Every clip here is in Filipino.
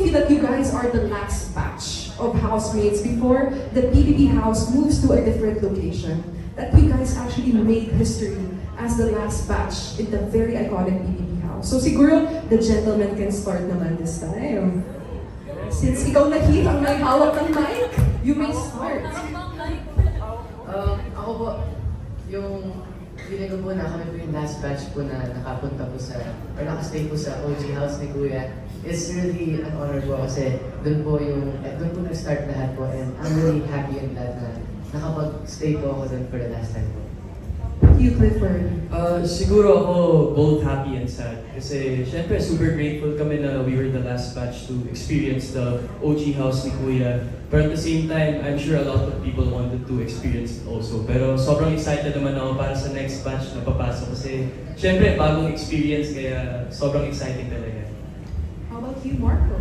feel that you guys are the last batch of housemates before the PBB house moves to a different location? That you guys actually made history as the last batch in the very iconic PBB house. So siguro, the gentleman can start naman this time. Since ikaw na Heath ang may hawak ng mic, you may start. Ako po, yung feeling ko po na kami po yung last batch po na nakapunta po sa, or nakastay po sa OG house ni Kuya. It's really an honor po kasi doon po nag-start lahat po, and I'm really happy and glad na nakapag-stay po ako doon for the last time po. You, Clifford. Siguro ako both happy and sad. Kasi syempre super grateful kami na we were the last batch to experience the OG house ni Kuya. But at the same time, I'm sure a lot of people wanted to experience it also. Pero sobrang excited naman ako para sa next batch na papasok. Kasi syempre bagong experience kaya sobrang exciting talaga. How about you, Marco?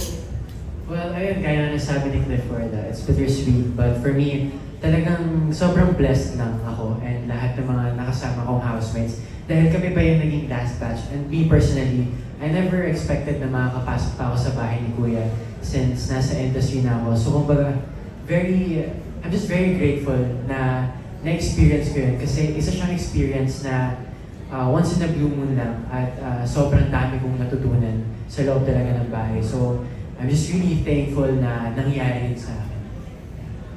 Well, ayun, kaya na nasabi ni Clifford, it's bittersweet. But for me, talagang sobrang blessed lang ako and lahat ng mga nakasama kong housemates dahil kami pa yung naging last batch. And me personally, I never expected na makakapasok pa ako sa bahay ni Kuya since nasa industry na ako. So kumbaga, I'm just very grateful na na-experience ko yun kasi isa siyang experience na once in a blue moon lang at sobrang dami kong natutunan sa loob talaga ng bahay. So I'm just really thankful na nangyari yun sa akin.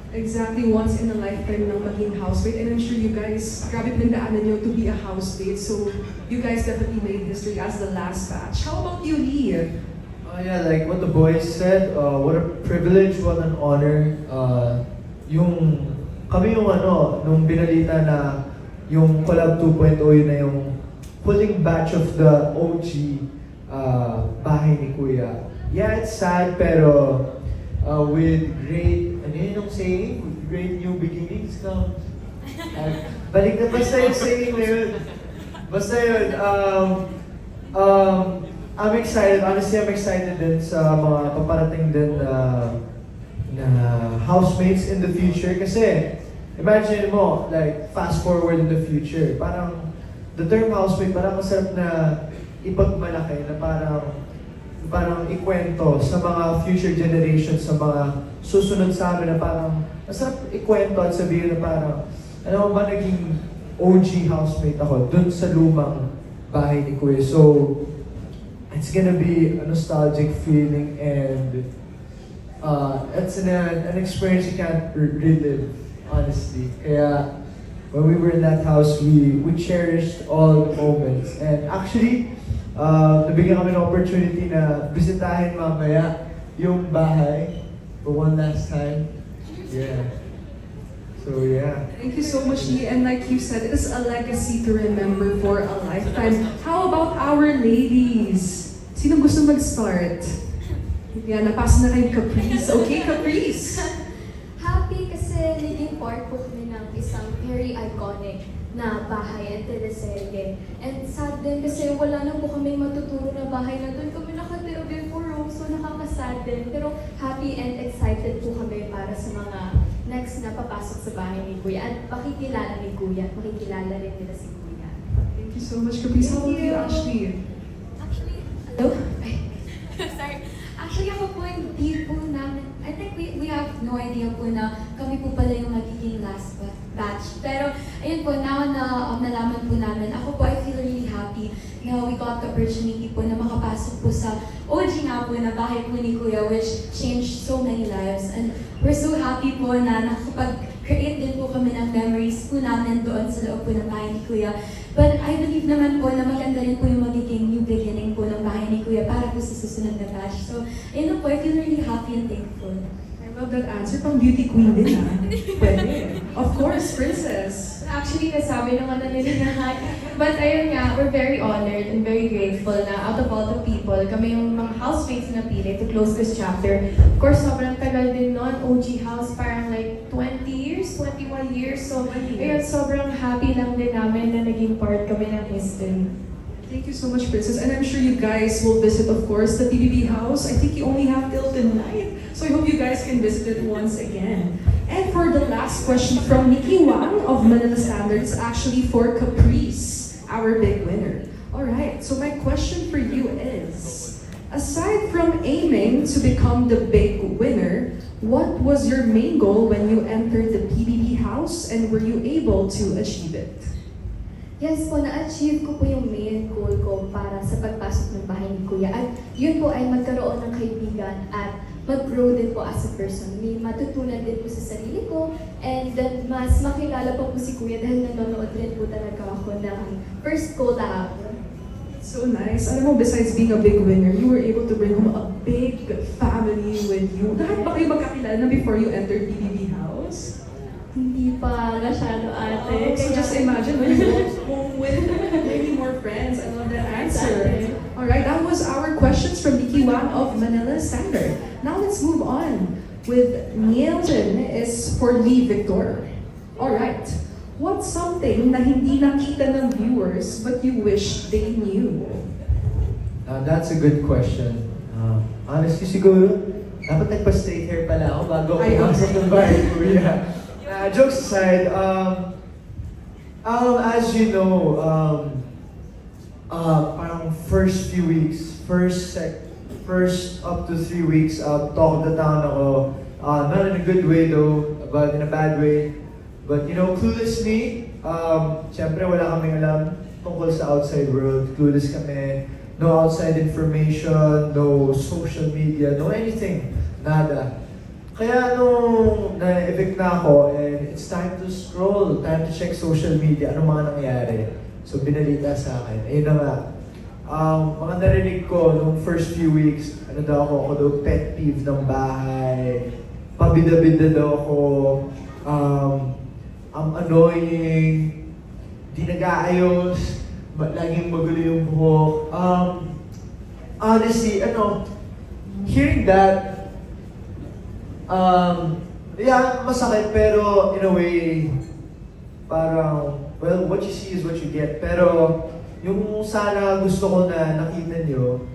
Exactly, once in a lifetime ng maging housemate. And I'm sure you guys, grabe pinagdaanan nyo to be a housemate. So, you guys definitely made history as the last batch. How about you, Lee? Yeah, like what the boys said, what a privilege, what an honor. Kami yung nung binalita na yung Collab 2.0 yun na yung huling batch of the OG bahay ni Kuya. Yeah, it's sad, pero with great, ano yun yung saying? With great new beginnings come. Balik na basta yung saying na yun. Basta yun, I'm excited, honestly I'm excited din sa mga paparating din na housemates in the future. Kasi, imagine mo, like, fast forward in the future, parang, the term housemate, parang masarap na ipagmalaki, na parang ikwento sa mga future generations, sa mga susunod sa amin na parang masarap ikwento at sabihin na parang alam mo ba naging OG housemate ako dun sa lumang bahay ni Kuya. So, it's gonna be a nostalgic feeling and it's an experience you can't relive, honestly. Kaya, when we were in that house, we cherished all the moments. And actually, nabigyan kami ng opportunity na bisitahin mamaya yung bahay for one last time. Yeah. So yeah. Thank you so much, Lee. And like you said, it is a legacy to remember for a lifetime. How about our ladies? Sino gusto mag-start? Yan, napasa na kayo Caprice. Okay, Caprice! Happy kasi naging part po kami ng isang very iconic na bahay at teleserye. And sad din kasi wala na po kami matuturo na bahay na doon kami nakatira before, so nakakasad din. Pero happy and excited po kami para sa mga next na papasok sa bahay ni Kuya. At makikilala ni Kuya, makikilala rin nila si Kuya. Thank you so much, Caprice. How about you, Ashley? Actually, hello? Sorry. Actually, ako po hindi po namin, I think we have no idea po na kami po pala yung magiging last batch. Pero, ayun po, now na nalaman po namin, ako po, I feel really happy na we got the opportunity po na makapasok po sa OG nga po na bahay po ni Kuya, which changed so many lives. And we're so happy po na nakapag-create din po kami ng memories po namin doon sa loob po ng bahay ni Kuya. But I believe naman po na maganda rin po yung magiging new beginning po ng bahay ni Kuya para po sa susunod na batch. So, ayun po, I feel really happy and thankful. I love that answer. Pang beauty queen din, ha? Pwede. Of course, princess. Actually, nasabi naman na nila lahat. But ayun nga, we're very honored and very grateful na out of all the people, kami yung mga housemates na napili to close this chapter. Of course, sobrang tagal din nun. OG house, parang like 20 years, 21 years. So, ayun, sobrang happy lang din namin na naging part kami ng history. Thank you so much, Princess. And I'm sure you guys will visit, of course, the PBB house. I think you only have till tonight. So I hope you guys can visit it once again. And for the last question from Nikki Wang of Manila Standards, actually for Caprice, our big winner. Alright, so my question for you is, aside from aiming to become the big winner, what was your main goal when you entered the PBB house and were you able to achieve it? Yes po, na-achieve ko po yung main goal ko para sa pagpasok ng bahay ni Kuya. At yun po ay magkaroon ng kaibigan at mag-grow din po as a person. May matutunan din po sa sarili ko and then mas makilala pa po si Kuya dahil nanonood rin po talaga ako ng first collab. So nice. Alam mo, besides being a big winner, you were able to bring home a big family with you. Lahat ba kayo magkakilala before you entered PBB house? Hindi pa masyado ate. So just imagine when you walk home with many more friends. I love that answer. Alright, that was our questions from Nikki Wang of Manila Standard. Now let's move on with Nielsen is for Lee Victor. Alright, what's something na hindi nakita ng viewers but you wish they knew? That's a good question. Honestly, siguro, dapat nagpa-straight hair pala ako bago ako Ay, pumasok ng bahay ni Kuya. Jokes aside, as you know, parang first few weeks, first up to 3 weeks, talk the town ako. Not in a good way though, but in a bad way. But you know, clueless me, syempre wala kaming alam tungkol sa outside world. Clueless kami, no outside information, no social media, no anything, nada. Kaya nung na-evict na ako, and it's time to scroll, time to check social media, ano mga nangyari. So binalita sa akin, ayun na nga. Mga narinig ko nung first few weeks, ano daw ako daw pet peeve ng bahay, pabida-bida daw ako, ang annoying, di nag-aayos, laging magulo yung buhok. Honestly, hearing that, yeah, masakit, pero in a way, parang, well, what you see is what you get. Pero, yung sana gusto ko na nakita nyo,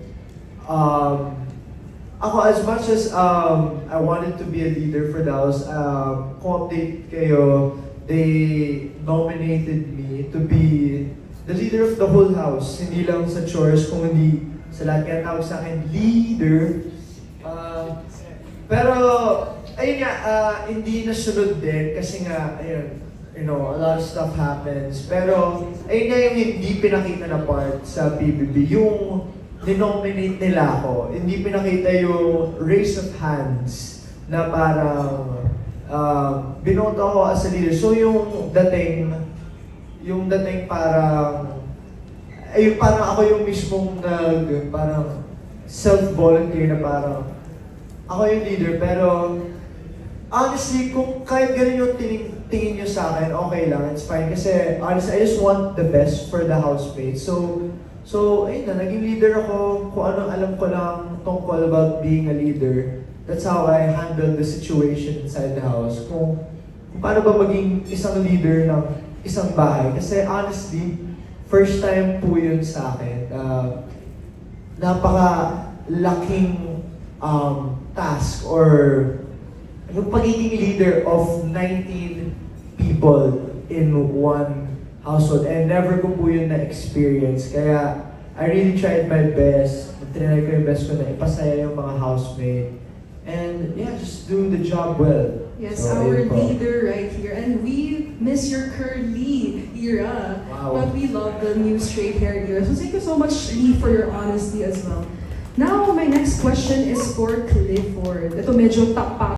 ako, as much as I wanted to be a leader for the house, kung update kayo, they nominated me to be the leader of the whole house. Hindi lang sa chores, kung hindi sa lahat. Kaya tawag sa akin, leader. Pero, ayun nga, hindi nasunod din kasi nga, ayun, you know, a lot of stuff happens. Pero, ayun nga yung hindi pinakita na part sa PBB. Yung denominate nila ako, hindi pinakita yung raise of hands na parang binoto ako as a leader. So yung dating parang, ayun, parang ako yung mismong parang self-volunteer na parang, ako yung leader, pero honestly, kung kahit ganun yung tingin nyo sa akin, okay lang, it's fine. Kasi honestly, I just want the best for the housemates. So ayun na, naging leader ako. Kung anong alam ko lang tungkol about being a leader, that's how I handle the situation inside the house. Kung paano ba maging isang leader ng isang bahay. Kasi honestly, first time po yun sa akin. Napaka-laking task or yung pagiging leader of 19 people in one household. And never ko po yun na-experience. Kaya I really tried my best. Trinay ko yung best ko na ipasaya yung mga housemate. And yeah, just do the job well. Yes, So, our ayun po. leader right here. And we miss your curly era. Wow. But we love the new straight hair era. So thank you so much, Lee, for your honesty as well. Now, my next question is for Clifford. Ito medyo tapak